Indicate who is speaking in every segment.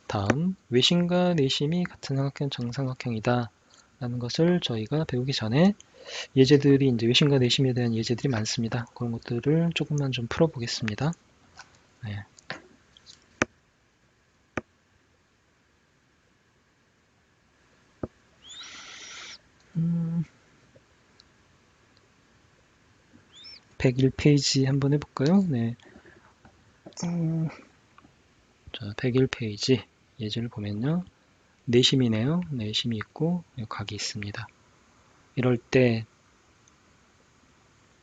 Speaker 1: 다음, 외심과 내심이 같은 삼각형, 정삼각형이다 라는 것을 저희가 배우기 전에 예제들이 이제 외심과 내심에 대한 예제들이 많습니다. 그런 것들을 조금만 좀 풀어보겠습니다. 네. 101페이지 한번 해볼까요? 네. 자, 101페이지 예제를 보면요. 내심이네요. 내심이 있고 각이 있습니다. 이럴 때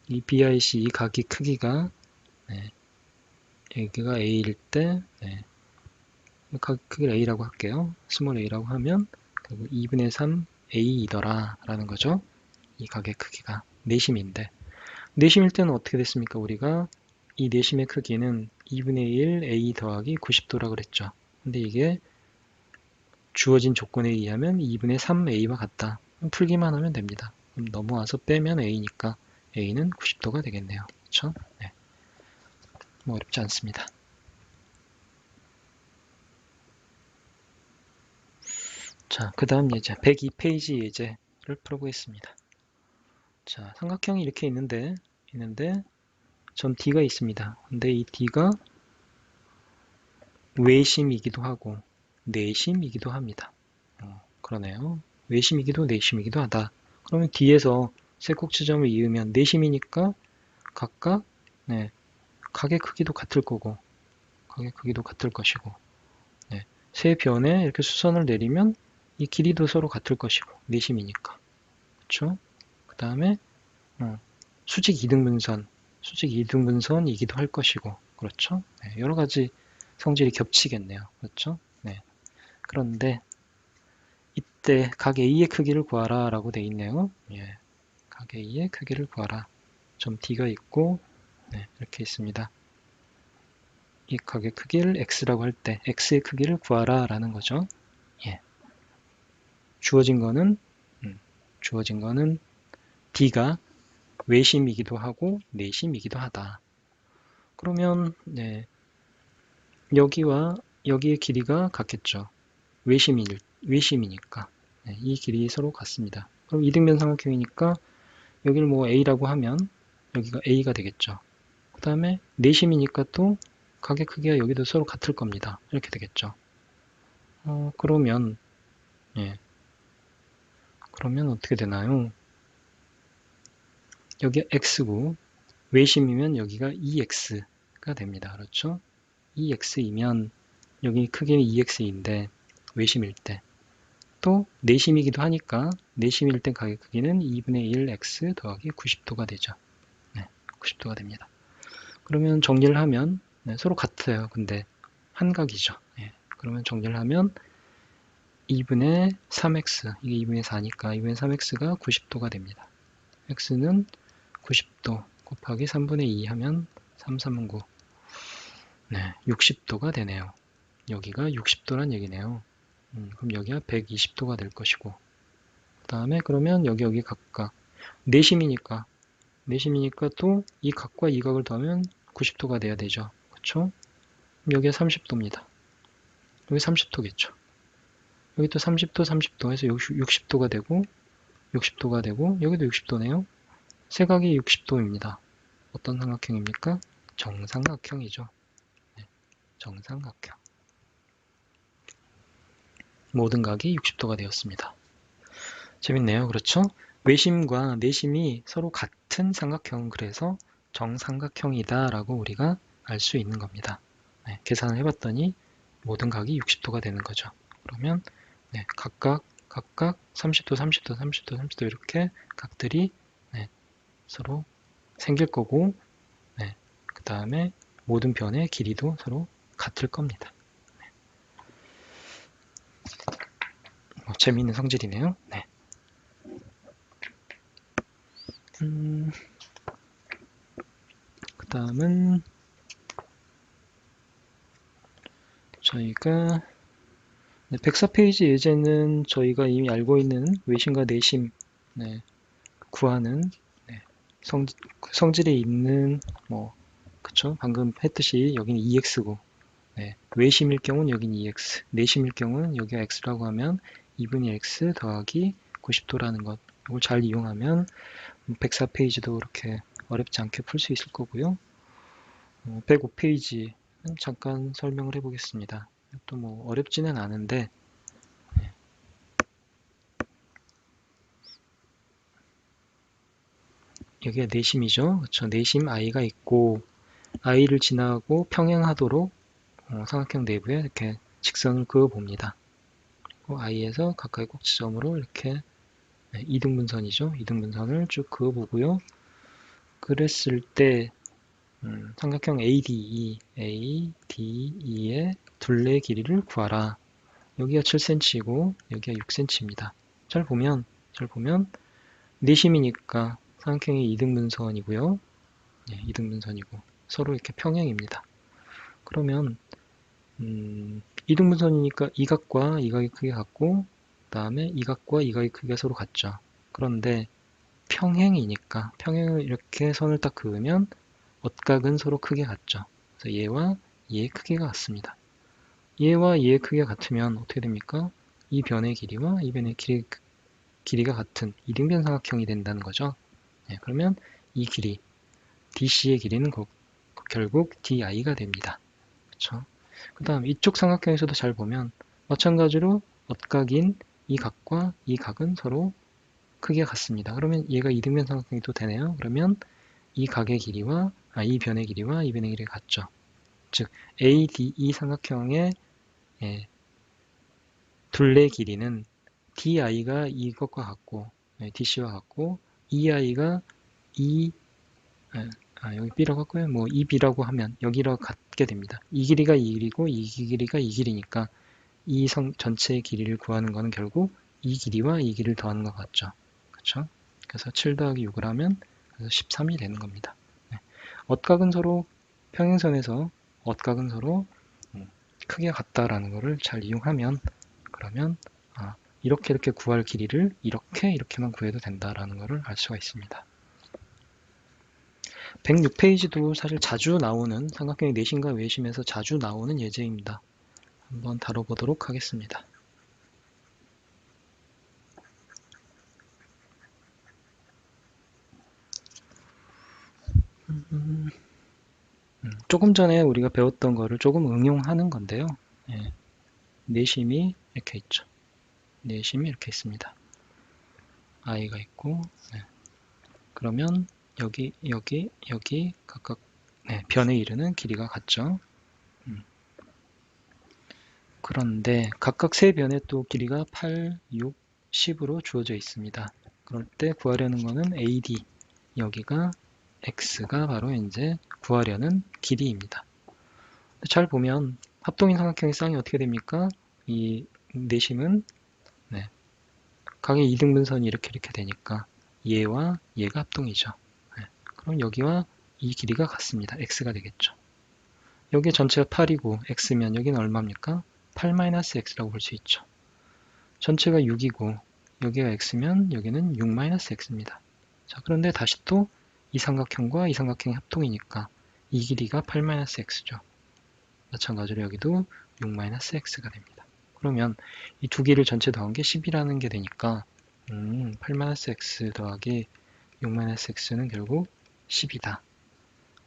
Speaker 1: 이 BIC 이 각이 크기가 여기가 A일 때 각 크기를 A라고 할게요. 스몰 a라고 하면 2분의 3 A이더라 라는 거죠. 이 각의 크기가 내심인데 내심일 때는 어떻게 됐습니까? 우리가 이 내심의 크기는 2분의 1 A 더하기 90도라 그랬죠. 근데 이게 주어진 조건에 의하면 2분의 3 A와 같다. 풀기만 하면 됩니다. 그럼 넘어와서 빼면 A니까 A는 90도가 되겠네요. 그렇죠? 네. 뭐 어렵지 않습니다. 자, 그 다음 예제 102페이지 예제를 풀어보겠습니다. 자, 삼각형이 이렇게 있는데 전 D가 있습니다. 근데 이 D가 외심이기도 하고 내심이기도 합니다. 그러네요. 외심이기도 내심이기도 하다. 그러면 D에서 세 꼭지점을 이으면 내심이니까 각각 각의 크기도 같을 거고 각의 크기도 같을 것이고 세 변에 이렇게 수선을 내리면 이 길이도 서로 같을 것이고 내심이니까 그렇죠? 그 다음에 수직 이등분선이기도 할 것이고 그렇죠? 여러 가지 성질이 겹치겠네요. 그렇죠? 그런데 이때 각 A의 크기를 구하라 라고 되어 있네요. 각 A의 크기를 구하라. 점 D가 있고 이렇게 있습니다. 이 각의 크기를 X라고 할 때 X의 크기를 구하라 라는 거죠. 주어진 거는 D가 외심이기도 하고 내심이기도 하다. 그러면 여기와 여기의 길이가 같겠죠. 외심이니까 이 길이 서로 같습니다. 그럼 이등변 삼각형이니까 여기를 뭐 A라고 하면 여기가 A가 되겠죠. 그 다음에 내심이니까 또 각의 크기가 여기도 서로 같을 겁니다. 이렇게 되겠죠. 그러면 어떻게 되나요? 여기 X고 외심이면 여기가 2X가 됩니다. 그렇죠? 2X이면 여기 크기는 2X인데 외심일 때 또 내심이기도 하니까 내심일 때 각의 크기는 2분의 1X 더하기 90도가 되죠. 90도가 됩니다. 그러면 정리를 하면 서로 같아요. 근데 한 각이죠. 그러면 정리를 하면 2분의 3X 이게 2분의 4니까 2분의 3X가 90도가 됩니다. X는 90도 곱하기 3분의 2 하면 3, 3은 9 60도가 되네요. 여기가 60도란 얘기네요. 그럼 여기가 120도가 될 것이고 그 다음에 그러면 여기 각각 내심이니까 또 이 각과 이 각을 더하면 90도가 돼야 되죠. 그렇죠? 그럼 여기가 30도입니다. 여기 30도겠죠. 여기 또 30도, 30도 해서 60도가 되고 60도가 되고 여기도 60도네요. 세 각이 60도입니다. 어떤 삼각형입니까? 정삼각형이죠. 정삼각형. 모든 각이 60도가 되었습니다. 재밌네요. 그렇죠? 외심과 내심이 서로 같은 삼각형, 그래서 정삼각형이다 라고 우리가 알 수 있는 겁니다. 계산을 해봤더니 모든 각이 60도가 되는 거죠. 그러면 각각 30도, 30도, 30도, 30도 이렇게 각들이 서로 생길 거고 그 다음에 모든 변의 길이도 서로 같을 겁니다. 재미있는 성질이네요. 그 다음은 저희가 104페이지 예제는 저희가 이미 알고 있는 외심과 내심 구하는 성질에 있는 그쵸? 방금 했듯이 여기는 2x고 외심일 경우는 여긴 2x, 내심일 경우는 여기가 x라고 하면 2분의 x 더하기 90도라는 것. 이걸 잘 이용하면 104페이지도 그렇게 어렵지 않게 풀 수 있을 거고요. 105페이지는 잠깐 설명을 해보겠습니다. 또 뭐 어렵지는 않은데 여기가 내심이죠. 그렇죠. 내심 i가 있고 i를 지나고 평행하도록 삼각형 내부에 이렇게 직선을 그어 봅니다. 그리고 i에서 가까이 꼭지점으로 이렇게 이등분선이죠. 이등분선을 쭉 그어 보고요. 그랬을 때 삼각형 ADE의 둘레의 길이를 구하라. 여기가 7cm이고 여기가 6cm입니다. 잘 보면 내심이니까 삼각형이 이등분선이고요. 이등분선이고 서로 이렇게 평행입니다. 그러면 이등분선이니까 이 각과 이 각의 크기가 같고 그 다음에 이 각과 이 각의 크기가 서로 같죠. 그런데 평행이니까 평행을 이렇게 선을 딱 그으면 엇각은 서로 크기가 같죠. 그래서 얘와 얘의 크기가 같습니다. 얘와 얘의 크기가 같으면 어떻게 됩니까? 이 변의 길이와 이 변의 길이가 같은 이등변 삼각형이 된다는 거죠. 그러면 이 길이 DC의 길이는 결국 DI가 됩니다. 그렇죠? 그 다음 이쪽 삼각형에서도 잘 보면 마찬가지로 엇각인 이 각과 이 각은 서로 크기가 같습니다. 그러면 얘가 이등변 삼각형이 또 되네요. 그러면 이 각의 길이와 이 변의 길이와 이 변의 길이가 같죠. 즉 ADE 삼각형의 둘레 길이는 DI가 이것과 같고 DC와 같고 EI가 여기 B라고 할까요? 뭐 EB라고 하면 여기랑 같게 됩니다. 이 길이가 이 길이고 이 길이가 이 길이니까 이 전체의 길이를 구하는 것은 결국 이 길이와 이 길이를 더하는 것 같죠. 그렇죠? 그래서 7 더하기 6을 하면 13이 되는 겁니다. 엇각은 서로 평행선에서 엇각은 서로 크기가 같다라는 것을 잘 이용하면 그러면 이렇게 구할 길이를 이렇게만 구해도 된다라는 것을 알 수가 있습니다. 106페이지도 사실 자주 나오는 삼각형의 내심과 외심에서 자주 나오는 예제입니다. 한번 다뤄보도록 하겠습니다. 조금 전에 우리가 배웠던 거를 조금 응용하는 건데요. 내심이 이렇게 있죠. 내심이 이렇게 있습니다. i가 있고 그러면 여기 각각 변에 이르는 길이가 같죠. 그런데 각각 세 변의 또 길이가 8, 6, 10으로 주어져 있습니다. 그럴 때 구하려는 거는 AD 여기가 x가 바로 이제 구하려는 길이입니다. 잘 보면 합동인 삼각형의 쌍이 어떻게 됩니까? 이 내심은 각의 이등분선이 이렇게 되니까 얘와 얘가 합동이죠. 그럼 여기와 이 길이가 같습니다. x가 되겠죠. 여기 전체가 8이고 x면 여기는 얼마입니까? 8-x라고 볼 수 있죠. 전체가 6이고 여기가 x면 여기는 6-x입니다. 자, 그런데 다시 또 이 삼각형과 이 삼각형의 합동이니까 이 길이가 8-x죠. 마찬가지로 여기도 6-x가 됩니다. 그러면 이 두 개를 전체 더한 게 10이라는 게 되니까 8-x 더하기 6-x는 결국 10이다.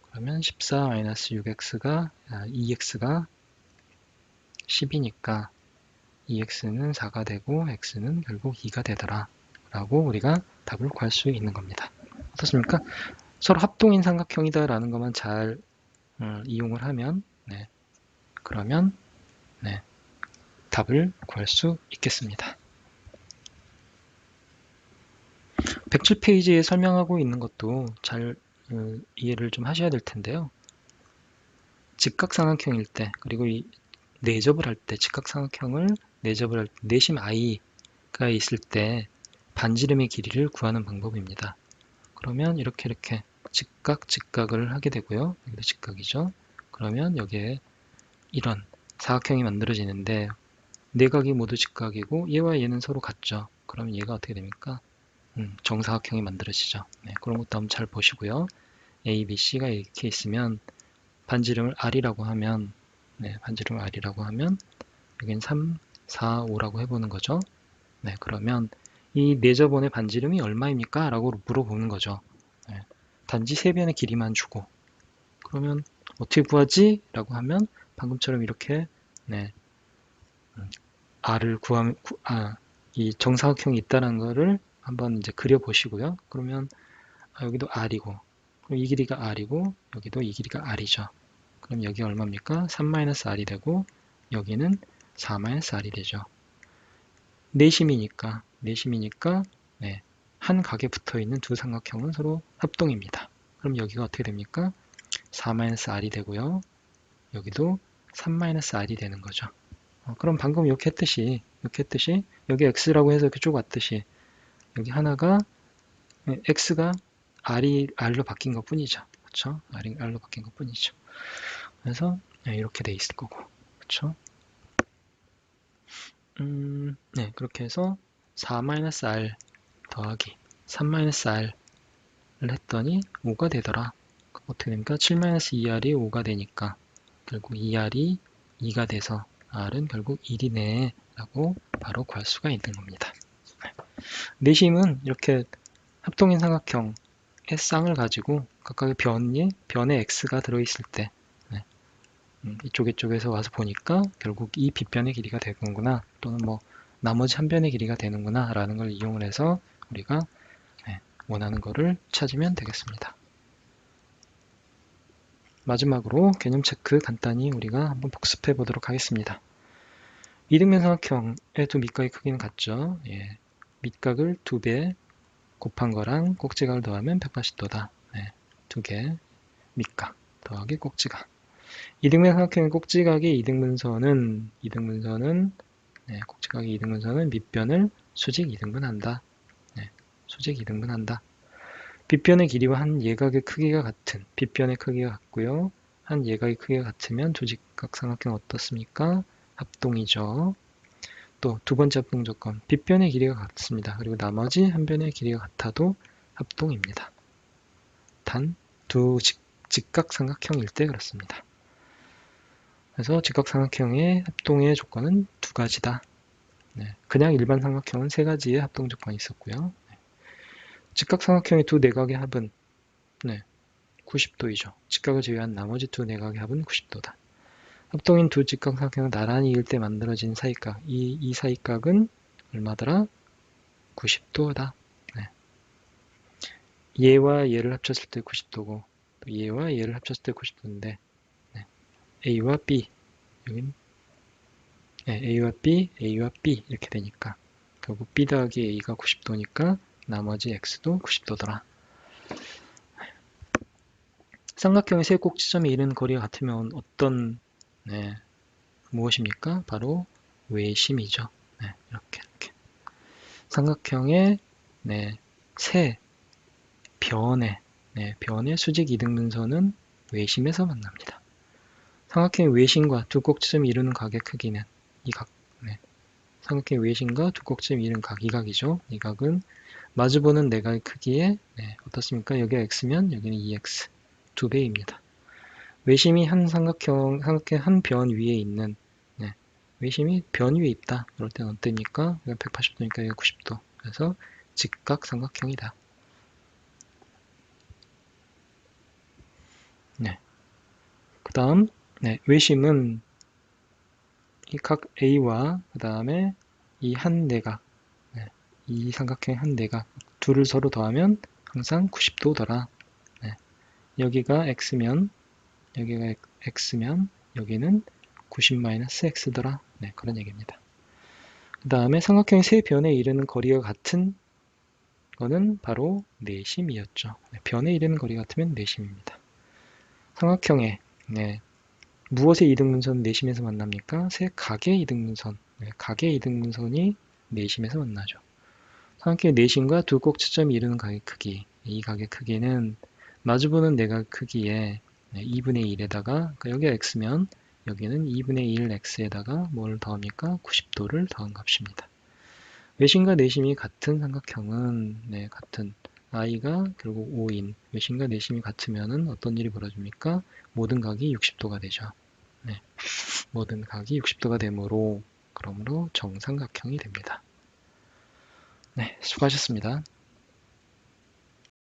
Speaker 1: 그러면 14-6x가 2x가 10이니까 2x는 4가 되고 x는 결국 2가 되더라 라고 우리가 답을 구할 수 있는 겁니다. 어떻습니까? 서로 합동인 삼각형이다 라는 것만 잘 이용을 하면 그러면 답을 구할 수 있겠습니다. 107페이지에 설명하고 있는 것도 잘 이해를 좀 하셔야 될 텐데요. 직각삼각형일 때 그리고 이 내접을 할 때 직각삼각형을 내접을 할 때 내심 i가 있을 때 반지름의 길이를 구하는 방법입니다. 그러면 이렇게 직각을 하게 되고요. 여기도 직각이죠. 그러면 여기에 이런 사각형이 만들어지는데 내각이 모두 직각이고 얘와 얘는 서로 같죠. 그러면 얘가 어떻게 됩니까? 정사각형이 만들어지죠. 그런 것도 한번 잘 보시고요. A, B, C가 이렇게 있으면 반지름을 R이라고 하면 네, 반지름 R이라고 하면 여긴 3, 4, 5라고 해보는 거죠. 네, 그러면 이 내저번의 반지름이 얼마입니까? 라고 물어보는 거죠. 네, 단지 세 변의 길이만 주고 그러면 어떻게 구하지? 라고 하면 방금처럼 이렇게 네, R을 구하면 이 정사각형이 있다는 거를 한번 이제 그려보시고요. 그러면 여기도 R이고 그럼 이 길이가 R이고 여기도 이 길이가 R이죠. 그럼 여기 얼마입니까? 3-R이 되고 여기는 4-R이 되죠. 내심이니까 네, 한 각에 붙어있는 두 삼각형은 서로 합동입니다. 그럼 여기가 어떻게 됩니까? 4-R이 되고요. 여기도 3-R이 되는 거죠. 그럼 방금 이렇게 했듯이 여기 x라고 해서 이렇게 쭉 왔듯이 여기 하나가 x가 r로 바뀐 것 뿐이죠. 그렇죠? r로 바뀐 것 뿐이죠. 그래서 이렇게 돼 있을 거고. 그렇죠? 네, 그렇게 해서 4-r 더하기 3-r을 했더니 5가 되더라. 어떻게 됩니까? 7-2r이 5가 되니까 결국 2r이 2가 돼서 r은 결국 1이네 라고 바로 구할 수가 있는 겁니다. 내심은 이렇게 합동인 삼각형의 쌍을 가지고 각각의 변에 x가 들어있을 때 네, 이쪽에서 와서 보니까 결국 이 빗변의 길이가 되는구나 또는 뭐 나머지 한 변의 길이가 되는구나 라는 걸 이용을 해서 우리가 원하는 거를 찾으면 되겠습니다. 마지막으로 개념 체크 간단히 우리가 한번 복습해 보도록 하겠습니다. 이등변 삼각형의 두 밑각의 크기는 같죠. 예, 밑각을 2배 곱한 거랑 꼭지각을 더하면 180도다. 네, 2개 밑각 더하기 꼭지각. 이등변 삼각형의 꼭지각의 이등분선은 꼭지각의 이등분선은 밑변을 수직 2등분한다. 네, 수직 2등분한다. 빗변의 길이와 한 예각의 크기가 같은 빗변의 크기가 같고요. 한 예각의 크기가 같으면 두 직각 삼각형 어떻습니까? 합동이죠. 또 두 번째 합동 조건, 빗변의 길이가 같습니다. 그리고 나머지 한 변의 길이가 같아도 합동입니다. 단 두 직각 삼각형일 때 그렇습니다. 그래서 직각 삼각형의 합동의 조건은 두 가지다. 네, 그냥 일반 삼각형은 세 가지의 합동 조건이 있었고요. 직각 삼각형의 두 내각의 합은 90도이죠. 직각을 제외한 나머지 두 내각의 합은 90도다. 합동인 두 직각 삼각형은 나란히 이을 때 만들어진 사이각. 이 사이각은 얼마더라? 90도다. 네. 얘와 얘를 합쳤을 때 90도고 또 얘와 얘를 합쳤을 때 90도인데 A와 B 여긴 A와 B, A와 B 이렇게 되니까 결국 B 더하기 A가 90도니까 나머지 X도 90도더라. 삼각형의 세 꼭지점이 이르는 거리가 같으면 어떤 무엇입니까? 바로 외심이죠. 이렇게. 삼각형의 세 변의 수직 이등분선은 외심에서 만납니다. 삼각형의 외심과 두 꼭지점이 이루는 각의 크기는 이 각, 삼각형의 외심과 두 꼭지점이 이루는 각, 이 각이죠. 이 각은 마주보는 내각의 크기에 어떻습니까? 여기가 x면 여기는 2x, 2배입니다. 외심이 한 삼각형 한 변 위에 있는 외심이 변 위에 있다. 이럴 때는 어땠습니까? 180도니까 여기가 90도. 그래서 직각 삼각형이다. 그 다음 외심은 이 각 A와 그 다음에 이 한 내각 이 삼각형의 한 내각 둘을 서로 더하면 항상 90도더라. 여기가 X면 여기가 X면 여기는 90-X더라. 그런 얘기입니다. 그 다음에 삼각형의 세 변에 이르는 거리가 같은 거는 바로 내심이었죠. 변에 이르는 거리 같으면 내심입니다. 삼각형의 무엇의 이등분선 내심에서 만납니까? 세 각의 이등분선. 각의 이등분선이 내심에서 만나죠. 삼각형의 내심과 두 꼭지점이 이루는 각의 크기. 이 각의 크기는 마주보는 내각 크기에 2분의 1에다가 여기가 x면 여기는 2분의 1 x에다가 뭘 더합니까? 90도를 더한 값입니다. 외심과 내심이 같은 삼각형은 같은 i가 결국 5인 외심과 내심이 같으면 어떤 일이 벌어집니까? 모든 각이 60도가 되죠. 네, 모든 각이 60도가 되므로 그러므로 정삼각형이 됩니다. 네, 수고하셨습니다.